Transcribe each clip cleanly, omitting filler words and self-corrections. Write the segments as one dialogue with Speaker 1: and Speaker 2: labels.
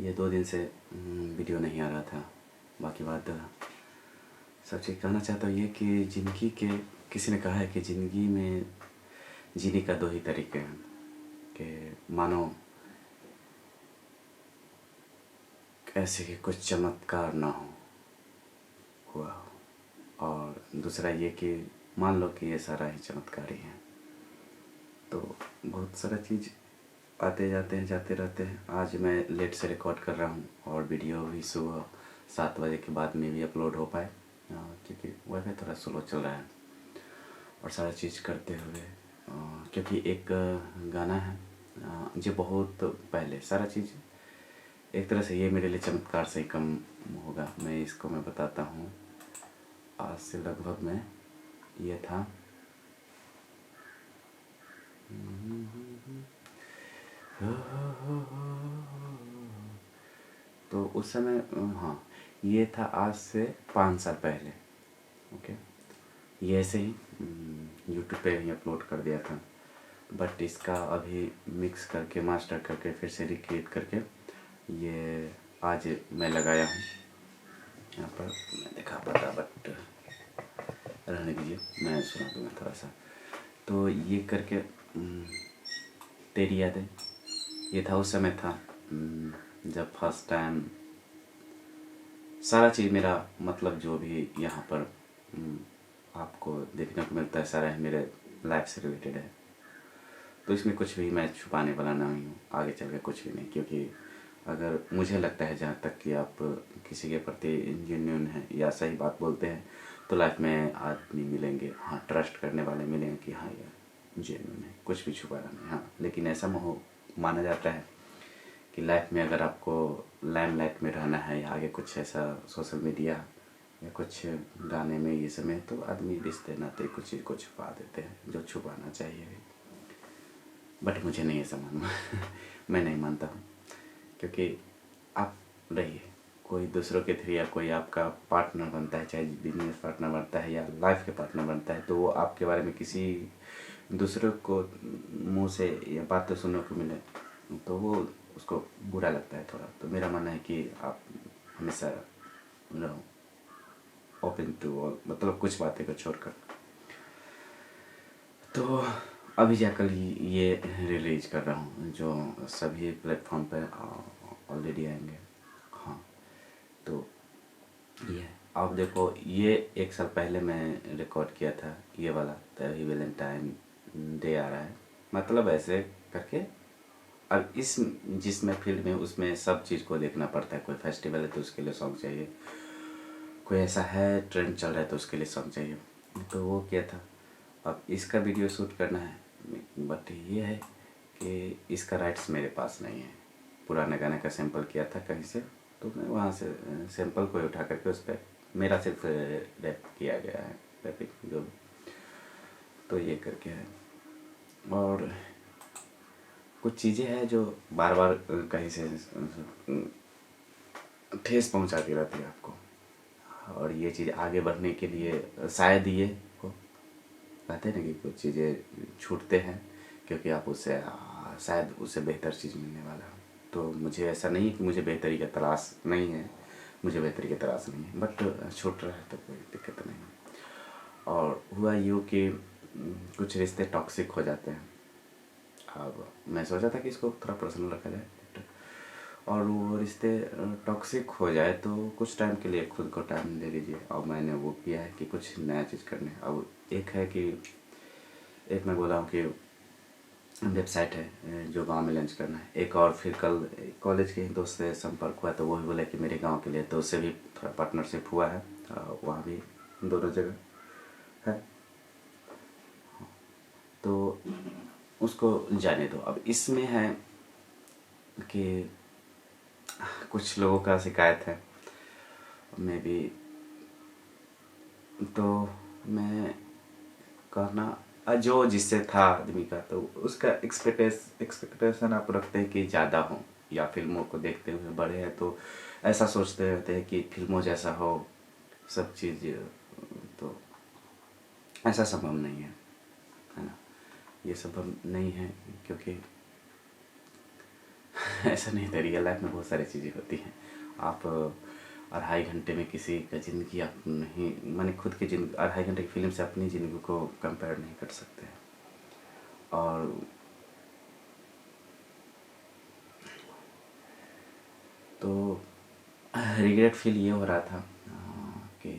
Speaker 1: ये 2 दिन से वीडियो नहीं आ रहा था। बाकी बात सब चीज़ कहना चाहता हूँ ये कि ज़िंदगी के किसी ने कहा है कि ज़िंदगी में जीने का 2 ही तरीके हैं कि मानो ऐसे कि कुछ चमत्कार ना हुआ हो, और दूसरा ये कि मान लो कि ये सारा ही चमत्कार ही है। तो बहुत सारा चीज़ आते जाते रहते हैं। आज मैं लेट से रिकॉर्ड कर रहा हूँ और वीडियो भी सुबह 7 बजे के बाद में भी अपलोड हो पाए, क्योंकि वाईफाई थोड़ा स्लो चल रहा है। और सारा चीज़ करते हुए क्योंकि एक गाना है जो बहुत पहले सारा चीज़ एक तरह से ये मेरे लिए चमत्कार से ही कम होगा। मैं बताता हूँ। आज से लगभग में ये था तो उस समय हाँ ये था आज से 5 साल पहले। ओके, ये ऐसे ही यूट्यूब पे ही अपलोड कर दिया था, बट इसका अभी मिक्स करके मास्टर करके फिर से रिक्रिएट करके ये आज मैं लगाया हूँ यहाँ पर। मैं दिखा पाता बट रहने दीजिए, मैं सुना दूँगा थोड़ा सा। तो ये करके तेरी यादें ये था, उस समय था जब फर्स्ट टाइम सारा चीज़ मेरा मतलब जो भी यहाँ पर आपको देखने को मिलता है सारा है मेरे लाइफ से रिलेटेड है। तो इसमें कुछ भी मैं छुपाने वाला नहीं हूँ आगे चल के, कुछ भी नहीं। क्योंकि अगर मुझे लगता है जहाँ तक कि आप किसी के प्रति जेन्युइन हैं या सही बात बोलते हैं तो लाइफ में आदमी मिलेंगे, हाँ ट्रस्ट करने वाले मिलेंगे कि हाँ यार जेन्युइन है, कुछ भी छुपाना नहीं। हाँ लेकिन ऐसा माना जाता है कि लाइफ में अगर आपको लाइमलाइट में रहना है या आगे कुछ ऐसा सोशल मीडिया या कुछ गाने में ये समय, तो आदमी रिश्ते नाते कुछ चीज़ को छुपा देते हैं जो छुपाना चाहिए। बट मुझे नहीं ऐसा मालूम मैं नहीं मानता हूँ। क्योंकि आप रहिए कोई दूसरों के थ्रू या कोई आपका पार्टनर बनता है, चाहे बिजनेस पार्टनर बनता है या लाइफ के पार्टनर बनता है, तो वो आपके बारे में किसी दूसरों को मुंह से या बातें सुनने को मिले तो वो उसको बुरा लगता है थोड़ा। तो मेरा मानना है कि आप हमेशा रहो ओपन टू ऑल, मतलब कुछ बातें को छोड़कर। तो अभी जाकर ये रिलीज कर रहा हूँ जो सभी प्लेटफॉर्म पे ऑलरेडी आएंगे। हाँ तो ये आप देखो, ये 1 साल पहले मैं रिकॉर्ड किया था ये वाला, तभी वैलेंटाइन डे आ रहा है, मतलब ऐसे करके। अब इस जिसमें फील्ड में उसमें सब चीज़ को देखना पड़ता है। कोई फेस्टिवल है तो उसके लिए सॉन्ग चाहिए, कोई ऐसा है ट्रेंड चल रहा है तो उसके लिए सॉन्ग चाहिए। तो वो क्या था, अब इसका वीडियो शूट करना है, बट ये है कि इसका राइट्स मेरे पास नहीं है। पुराने गाने का सैंपल किया था कहीं से, तो मैं वहाँ से सैंपल को उठा करके उस पर मेरा सिर्फ रैप किया गया है, रैपिंग जो भी। तो ये करके है। और कुछ चीज़ें हैं जो बार बार कहीं से ठेस पहुंचाती रहती है आपको, और ये चीज़ आगे बढ़ने के लिए शायद ये हो कहते हैं ना कि कुछ चीज़ें छूटते हैं क्योंकि आप उससे शायद उससे बेहतर चीज़ मिलने वाला है। तो मुझे ऐसा नहीं है कि मुझे बेहतरी का तलाश नहीं है, मुझे बेहतरी की तलाश नहीं है, बट छूट रहा है तो कोई दिक्कत नहीं है। और हुआ यूँ कि कुछ रिश्ते टॉक्सिक हो जाते हैं। अब मैं सोचा था कि इसको थोड़ा पर्सनल रखा जाए, और वो रिश्ते टॉक्सिक हो जाए तो कुछ टाइम के लिए खुद को टाइम दे लीजिए। और मैंने वो किया है कि कुछ नया चीज़ करने। अब एक है कि एक मैं बोला हूँ कि वेबसाइट है जो गांव में लॉन्च करना है। एक और फिर कल कॉलेज के ही दोस्त से संपर्क हुआ तो वो भी बोला कि मेरे गांव के लिए, तो उससे भी थोड़ा पार्टनरशिप हुआ है, वहाँ भी दोनों जगह है। तो उसको जाने दो। अब इसमें है कि कुछ लोगों का शिकायत है, मैं भी, तो मैं कहना जो जिससे था आदमी का, तो उसका एक्सपेक्टेशन आप रखते हैं कि ज़्यादा हो, या फिल्मों को देखते हुए बड़े हैं तो ऐसा सोचते रहते हैं कि फिल्मों जैसा हो सब चीज़, तो ऐसा संभव नहीं है ना। ये संभव नहीं है क्योंकि ऐसा नहीं था, रियल लाइफ में बहुत सारी चीज़ें होती हैं। आप 2.5 घंटे में किसी का ज़िंदगी आप नहीं, मैंने खुद की ज़िंदगी 2.5 घंटे की फिल्म से अपनी ज़िंदगी को कंपेयर नहीं कर सकते। और तो रिग्रेट फील ये हो रहा था कि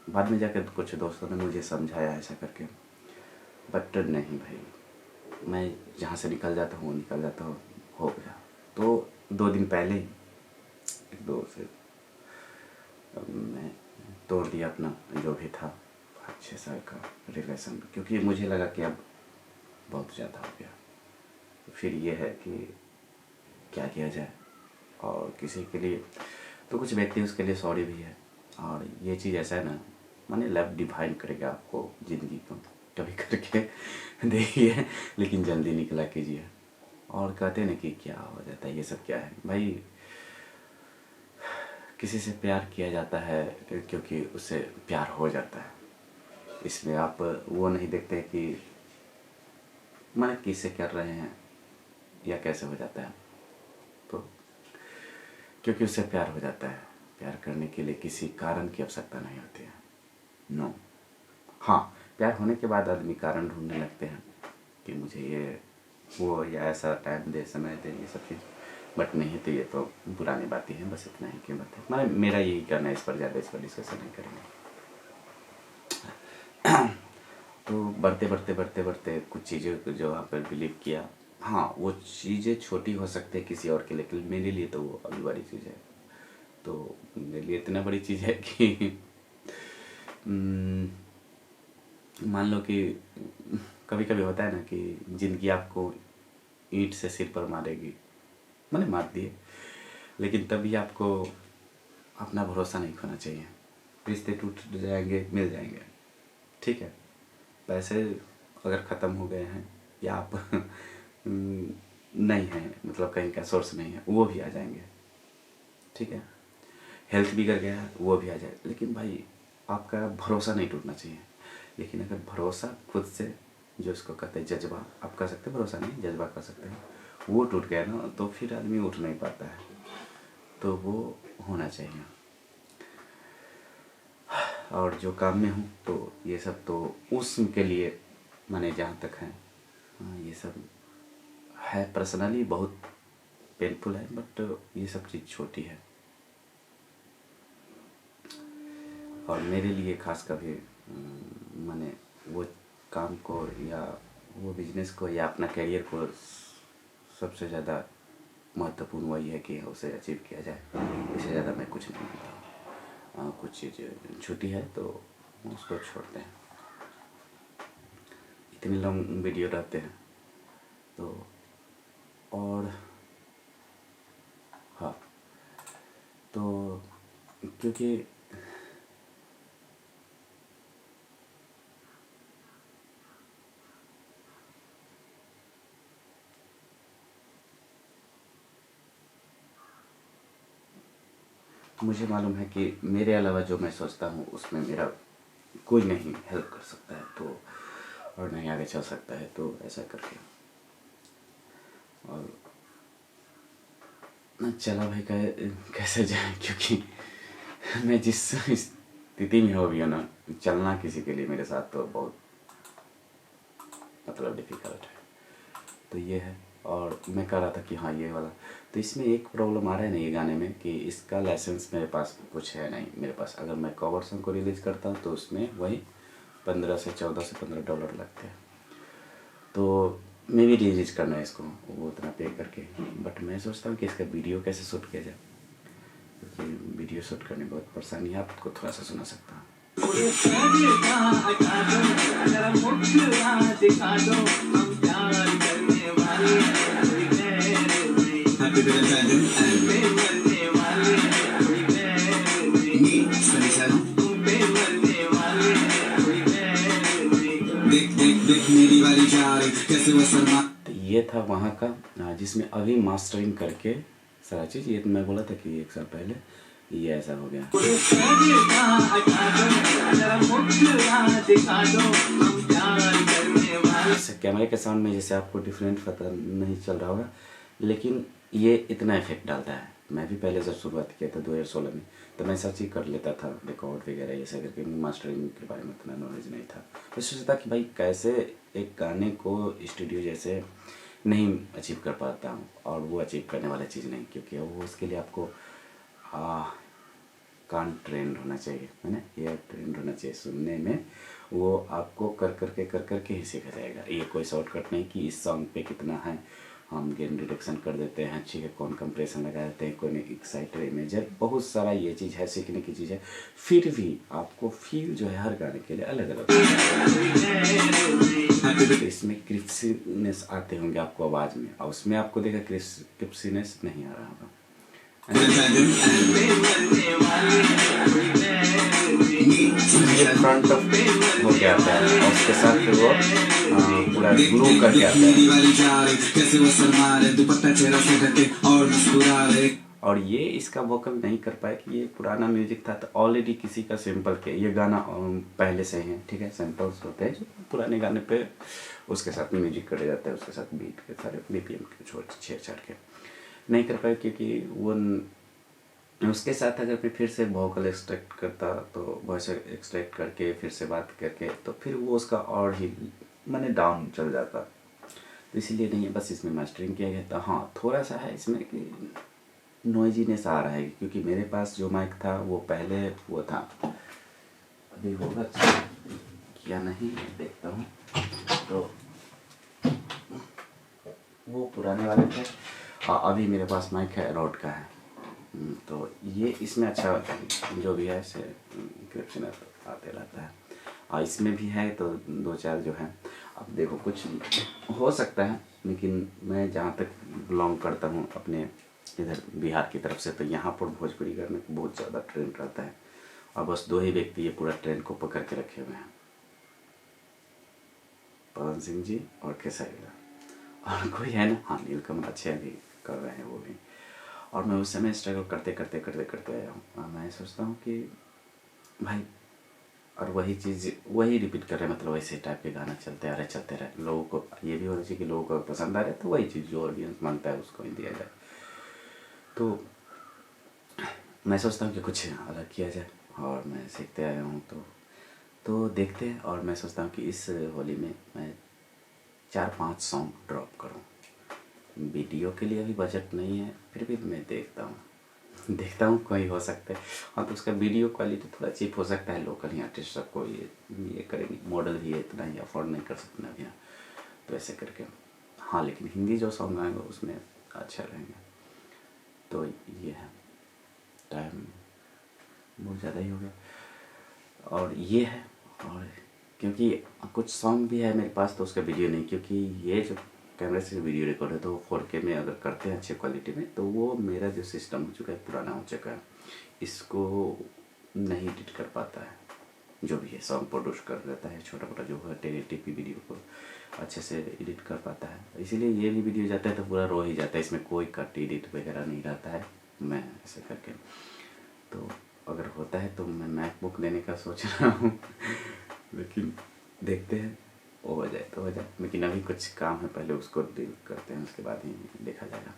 Speaker 1: बाद में जाकर कुछ दोस्तों ने मुझे समझाया ऐसा करके, बट नहीं भाई, मैं जहाँ से निकल जाता हूँ निकल जाता हूँ, हो गया। तो 2 दिन पहले ही एक दोस्त से मैं तोड़ दिया अपना जो भी था 5-6 साल का रिलेशन, क्योंकि मुझे लगा कि अब बहुत ज़्यादा हो गया। फिर ये है कि क्या किया जाए, और किसी के लिए तो कुछ व्यक्ति उसके लिए सॉरी भी है। और ये चीज़ ऐसा है ना, माने लव डिफाइन करेगा आपको ज़िंदगी को, कभी करके देखिए, लेकिन जल्दी निकला कीजिए। और कहते हैं ना कि क्या हो जाता है, ये सब क्या है भाई, किसी से प्यार किया जाता है क्योंकि उससे प्यार हो जाता है। इसमें आप वो नहीं देखते कि माने किससे कर रहे हैं या कैसे हो जाता है, तो क्योंकि उससे प्यार हो जाता है। प्यार करने के लिए किसी कारण की आवश्यकता नहीं होती है, नो। हाँ, प्यार होने के बाद आदमी कारण ढूंढने लगते हैं कि मुझे ये वो या ऐसा टाइम दे, समय दे, ये सब चीज़, बट नहीं, तो ये तो पुरानी बातें हैं। बस इतना ही कीमत है, मैं मेरा यही कहना है, इस पर ज़्यादा इस पर डिस्कशन नहीं करेंगे। तो बढ़ते कुछ चीज़ों को जो आप पर बिलीव किया, हाँ वो चीज़ें छोटी हो सकती है किसी और के लिए, लेकिन मेरे लिए तो वो अभी बड़ी चीज़ है। तो मेरे लिए इतना बड़ी चीज़ है कि मान लो कि कभी कभी होता है ना कि ज़िंदगी आपको ईंट से सिर पर मारेगी, मैंने मार दिए, लेकिन तभी आपको अपना भरोसा नहीं खोना चाहिए। रिश्ते टूट जाएंगे, मिल जाएंगे, ठीक है, पैसे अगर ख़त्म हो गए हैं या आप नहीं हैं, मतलब कहीं का सोर्स नहीं है, वो भी आ जाएंगे, ठीक है, हेल्थ बिगड़ गया है, वो भी आ जाए, लेकिन भाई आपका भरोसा नहीं टूटना चाहिए। लेकिन अगर भरोसा खुद से, जो इसको कहते हैं जज्बा, आप कर सकते हैं, भरोसा नहीं जज्बा कर सकते हैं, वो टूट गया ना, तो फिर आदमी उठ नहीं पाता है, तो वो होना चाहिए। और जो काम में हूँ तो ये सब तो उसके लिए माने जहाँ तक है, ये सब है पर्सनली बहुत पेनफुल है, बट ये सब चीज़ छोटी है। और मेरे लिए खास कभी माने वो काम को या वो बिजनेस को या अपना करियर को सबसे ज़्यादा महत्वपूर्ण वही है कि उसे अचीव किया जाए, इससे ज़्यादा मैं कुछ नहीं मानता हूँ। कुछ चीज़ छोटी है तो उसको छोड़ते हैं, इतने लंब वीडियो रहते हैं तो। और हाँ, तो क्योंकि मुझे मालूम है कि मेरे अलावा जो मैं सोचता हूँ उसमें मेरा कोई नहीं हेल्प कर सकता है, तो और नहीं आगे चल सकता है, तो ऐसा करके। और ना चला भाई कैसे जाए, क्योंकि मैं जिस स्थिति में हो गया ना, चलना किसी के लिए मेरे साथ तो बहुत मतलब डिफ़िकल्ट है, तो ये है। और मैं कह रहा था कि हाँ ये वाला, तो इसमें एक प्रॉब्लम आ रहा है ना ये गाने में कि इसका लाइसेंस मेरे पास कुछ है नहीं मेरे पास। अगर मैं कवर सॉन्ग को रिलीज़ करता हूँ तो उसमें वही 14 से $15 लगते हैं, तो मैं भी रिलीज़ करना है इसको वो उतना पे करके। बट मैं सोचता हूँ कि इसका वीडियो कैसे शूट किया जाए, क्योंकि वीडियो शूट करने में बहुत परेशानी है। आपको थोड़ा सा सुना सकता हूँ। तो ये था वहाँ का जिसमें अभी मास्टरिंग करके सारा चीज़, ये तो मैं बोला था कि 1 साल पहले ये ऐसा हो गया। कैमरे के साउंड में जैसे आपको डिफरेंट पता नहीं चल रहा होगा, लेकिन ये इतना इफेक्ट डालता है। मैं भी पहले जब शुरुआत किया था 2016 में, तो मैं सब चीज़ कर लेता था, रिकॉर्ड वगैरह ये सब करके, मास्टरिंग के बारे में इतना नॉलेज नहीं था। मैं सोचता कि भाई कैसे एक गाने को स्टूडियो जैसे नहीं अचीव कर पाता हूँ, और वो अचीव करने वाला चीज़ नहीं, क्योंकि वो उसके लिए आपको कान ट्रेंड होना चाहिए, है ना, ईयर ट्रेंड होना चाहिए सुनने में। वो आपको कर करके ही सीखा जाएगा। ये कोई शॉर्टकट नहीं कि इस सॉन्ग पे कितना है, हम गेन रिडक्शन कर देते हैं, ठीक है, कौन कंप्रेशन लगा देते हैं, कौन एक्साइटर इमेजर, बहुत सारा ये चीज़ है, सीखने की चीज़ है। फिर भी आपको फील जो है हर गाने के लिए अलग अलग तो इसमें क्रिप्सीनेस आते होंगे आपको आवाज़ में, और उसमें आपको देखा क्रिप्सीनेस नहीं आ रहा होगा। फ्रंट ऑफ हो गया था, और उसके साथ फिर वो पूरा ग्लू करके आता है। और ये इसका वोकल नहीं कर पाए कि ये पुराना म्यूजिक था, तो ऑलरेडी किसी का सैंपल के ये गाना पहले से है, ठीक है, सैंपल्स होते हैं जो पुराने गाने पे उसके साथ म्यूजिक करे जाता है, उसके साथ बीट के सारे बीपीएम के छेड़ के नहीं कर पाए, क्योंकि वो उसके साथ अगर मैं फिर से वोकल एक्सट्रैक्ट करता, तो वॉइस एक्सट्रैक्ट करके फिर से बात करके, तो फिर वो उसका और ही मैंने डाउन चल जाता। तो इसीलिए नहीं है, बस इसमें मास्टरिंग किया गया था। हाँ, थोड़ा सा है इसमें कि नॉइजीनेस आ रहा है, क्योंकि मेरे पास जो माइक था वो पहले वो था, अभी होगा क्या नहीं देखता हूँ, तो वो पुराने वाले थे। हाँ, अभी मेरे पास माइक है, रोड का है, तो ये इसमें अच्छा जो भी है से क्रिप्शन आते रहता है। और इसमें भी है तो दो चार जो है, अब देखो कुछ हो सकता है, लेकिन मैं जहाँ तक बिलोंग करता हूँ अपने इधर बिहार की तरफ से, तो यहाँ पर भोजपुरी गाने को बहुत ज़्यादा ट्रेंड रहता है, और बस दो ही व्यक्ति ये पूरा ट्रेंड को पकड़ के रखे हुए हैं, पवन सिंह जी और खेसारी लाल, और कोई है ना, हाँ, नीलकमल अच्छे अभी कर रहे हैं वो भी। और मैं उस समय स्ट्रगल करते आया हूँ। मैं सोचता हूँ कि भाई, और वही चीज़ वही रिपीट कर रहे हैं, मतलब वैसे टाइप के गाना चलते आ रहे, लोगों को ये भी होना चाहिए कि लोगों को पसंद आ रहा है, तो वही चीज़ जो ऑडियंस मांगता है उसको ही दिया जाए। तो मैं सोचता हूँ कि कुछ अलग किया जाए, और मैं सीखते आया हूँ, तो देखते हैं। और मैं सोचता हूँ कि इस होली में मैं 4-5 सॉन्ग ड्रॉप करूँ। वीडियो के लिए अभी बजट नहीं है, फिर भी मैं देखता हूँ कोई हो सकता है। हाँ, तो उसका वीडियो क्वालिटी थोड़ा चीप हो सकता है, लोकल ही आर्टिस्ट सबको ये करेंगे, मॉडल ही इतना ही अफोर्ड नहीं कर सकते अभी, तो ऐसे करके। हाँ, लेकिन हिंदी जो सॉन्ग आएंगे उसमें अच्छा रहेंगे। तो ये है, टाइम बहुत ज़्यादा ही हो गया, और ये है। और क्योंकि कुछ सॉन्ग भी है मेरे पास, तो उसका वीडियो नहीं, क्योंकि ये जो कैमरे से वीडियो रिकॉर्ड है, तो 4K में अगर करते हैं अच्छे क्वालिटी में, तो वो मेरा जो सिस्टम हो चुका है, पुराना हो चुका है, इसको नहीं एडिट कर पाता है। जो भी है सॉन्ग प्रोड्यूस कर देता है, छोटा मोटा जो है 1080p वीडियो को अच्छे से एडिट कर पाता है, इसीलिए ये भी वीडियो जाता है तो पूरा रो ही जाता है, इसमें कोई कट एडिट वगैरह नहीं रहता है। मैं ऐसे करके, तो अगर होता है तो मैं मैकबुक लेने का सोच रहा हूँ लेकिन देखते हैं, वो हो जाए तो हो जाए, लेकिन अभी कुछ काम है, पहले उसको डील करते हैं, उसके बाद ही देखा जाएगा।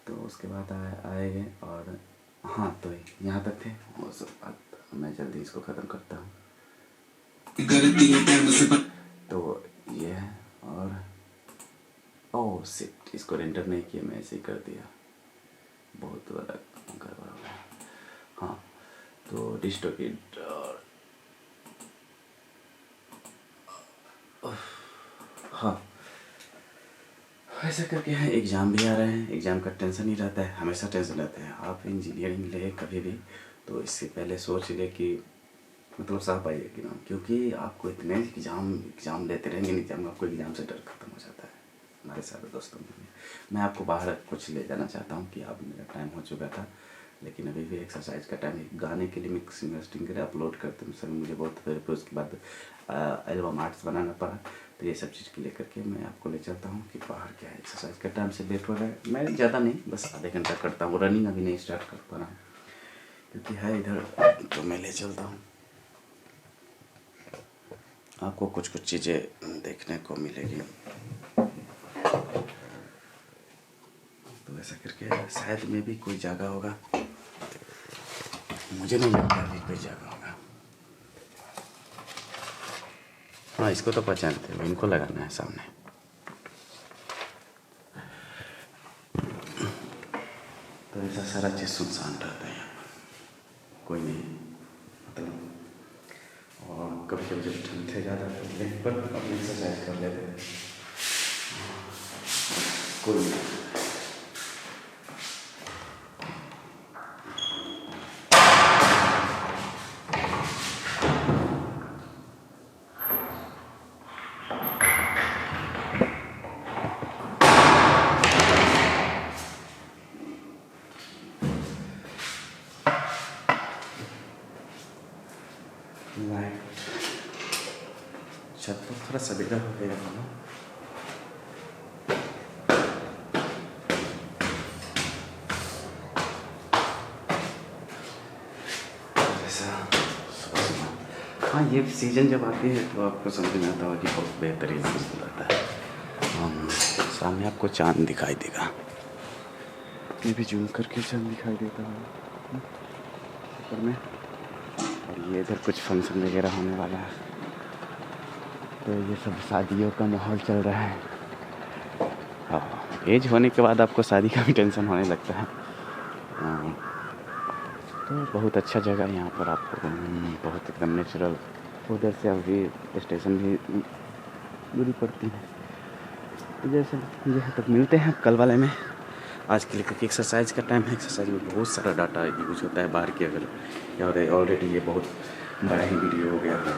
Speaker 1: तो उसके बाद आएंगे। और हाँ, तो यहाँ तक थे वो सब बात, मैं जल्दी इसको ख़त्म करता हूँ। तो ये है। और ओह शिट, इसको रेंडर नहीं किया, मैं ऐसे ही कर दिया, बहुत बड़ा गड़बड़ हो गया। हाँ, तो डिस्टोकिड और हाँ, ऐसा करके है। एग्ज़ाम भी आ रहे हैं, एग्ज़ाम का टेंशन ही रहता है, हमेशा टेंशन रहता है। आप इंजीनियरिंग ले कभी भी, तो इससे पहले सोच ले कि मतलब साफ पाइए कि ना, क्योंकि आपको इतने एग्ज़ाम लेते रहेंगे, एग्ज़ाम आपको एग्ज़ाम से डर खत्म हो जाता है। हमारे सारे दोस्तों में मैं आपको बाहर कुछ ले जाना चाहता हूँ कि अब मेरा टाइम हो चुका था, लेकिन अभी भी एक्सरसाइज का टाइम है। गाने के लिए मिक्सिंग मस्टरिंग करे अपलोड करते हैं सर, मुझे बहुत, फिर उसके बाद एल्बम आर्ट्स बनाना पड़ा, तो ये सब चीज़ के लेकर के मैं आपको ले चलता हूँ कि बाहर क्या है। एक्सरसाइज का टाइम से लेट हो रहा है, मैं ज़्यादा नहीं, बस आधे घंटा करता हूँ। रनिंग अभी नहीं स्टार्ट कर पा रहा हूँ क्योंकि है इधर, तो मैं ले चलता हूँ। आपको कुछ चीज़ें देखने को मिलेगी। ऐसा करके शायद में भी कोई जगह होगा, मुझे नहीं लगता अभी कोई जगह होगा। हाँ इसको तो पहचानते हो, इनको लगाना है सामने। तो ऐसा सारा चीज़ सुनसान रहता है यहाँ पर, कोई नहीं मतलब। और कभी कभी जब ठंड थे ज़्यादा तो यहीं पर अपनी एक्सरसाइज कर लेते थे, कोई नहीं। लाइट छत पर थोड़ा सवेरा हो गया था ना, ऐसा सुबह सुबह। हाँ ये सीज़न जब आती है तो आपको समझ में आता होगा कि बहुत बेहतरीन महसूस होता है। सामने आपको चांद दिखाई देगा, ये भी जूम करके चांद दिखाई देता है ऊपर में। और ये इधर कुछ फंक्शन वगैरह होने वाला है, तो ये सब शादियों का माहौल चल रहा है। हाँ एज होने के बाद आपको शादी का भी टेंशन होने लगता है। तो बहुत अच्छा जगह है यहाँ पर, आपको बहुत एकदम नेचुरल। उधर से अभी स्टेशन भी दूरी पड़ती है। तो जैसे यहाँ तक मिलते हैं कल वाले में। आज के लिए क्योंकि एक्सरसाइज का टाइम है, एक्सरसाइज में बहुत सारा डाटा यूज होता है बाहर के। अगर या ऑलरेडी ये बहुत बड़ा ही वीडियो हो गया है,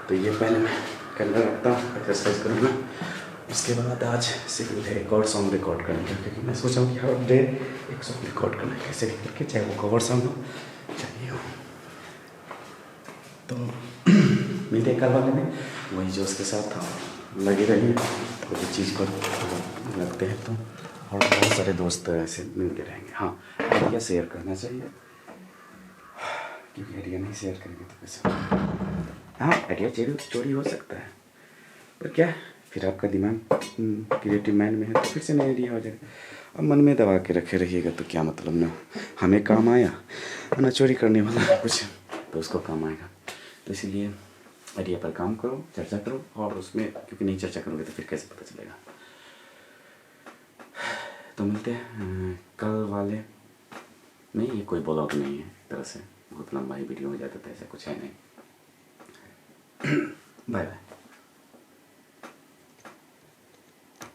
Speaker 1: तो ये पहले मैं करना रखता हूँ, एक्सरसाइज करूँगा। उसके बाद आज से एक और सॉन्ग रिकॉर्ड करेंगे, क्योंकि मैं सोचा हूँ कि हर डे एक सॉन्ग रिकॉर्ड करना है, कैसे भी करके, चाहे वो कवर सॉन्ग हो चाहिए हो। तो मिलते कल वाले में वही जोश के साथ लगे रहिए। तो ये चीज़ पर लगते हैं तो, और बहुत सारे दोस्त ऐसे मिलते रहेंगे। हाँ आइडिया शेयर करना चाहिए, क्योंकि आइडिया नहीं शेयर करेंगे तो कैसे। हाँ आइडिया चोरी हो सकता है, पर क्या फिर आपका दिमाग क्रिएटिव माइंड में है तो फिर से नया आइडिया हो जाएगा। अब मन में दबा के रखे रहिएगा तो क्या मतलब, ना हमें काम आया ना चोरी करने वाला कुछ तो उसको काम आएगा। तो इसलिए आइडिया पर काम करो, चर्चा करो, और उसमें क्योंकि नहीं चर्चा करोगे तो फिर कैसे पता चलेगा। तो मिलते हैं कल वाले में। ये कोई ब्लॉग नहीं है एक तरह से, बहुत लंबा ही वीडियो हो जाता था, ऐसा कुछ है नहीं। Bye bye.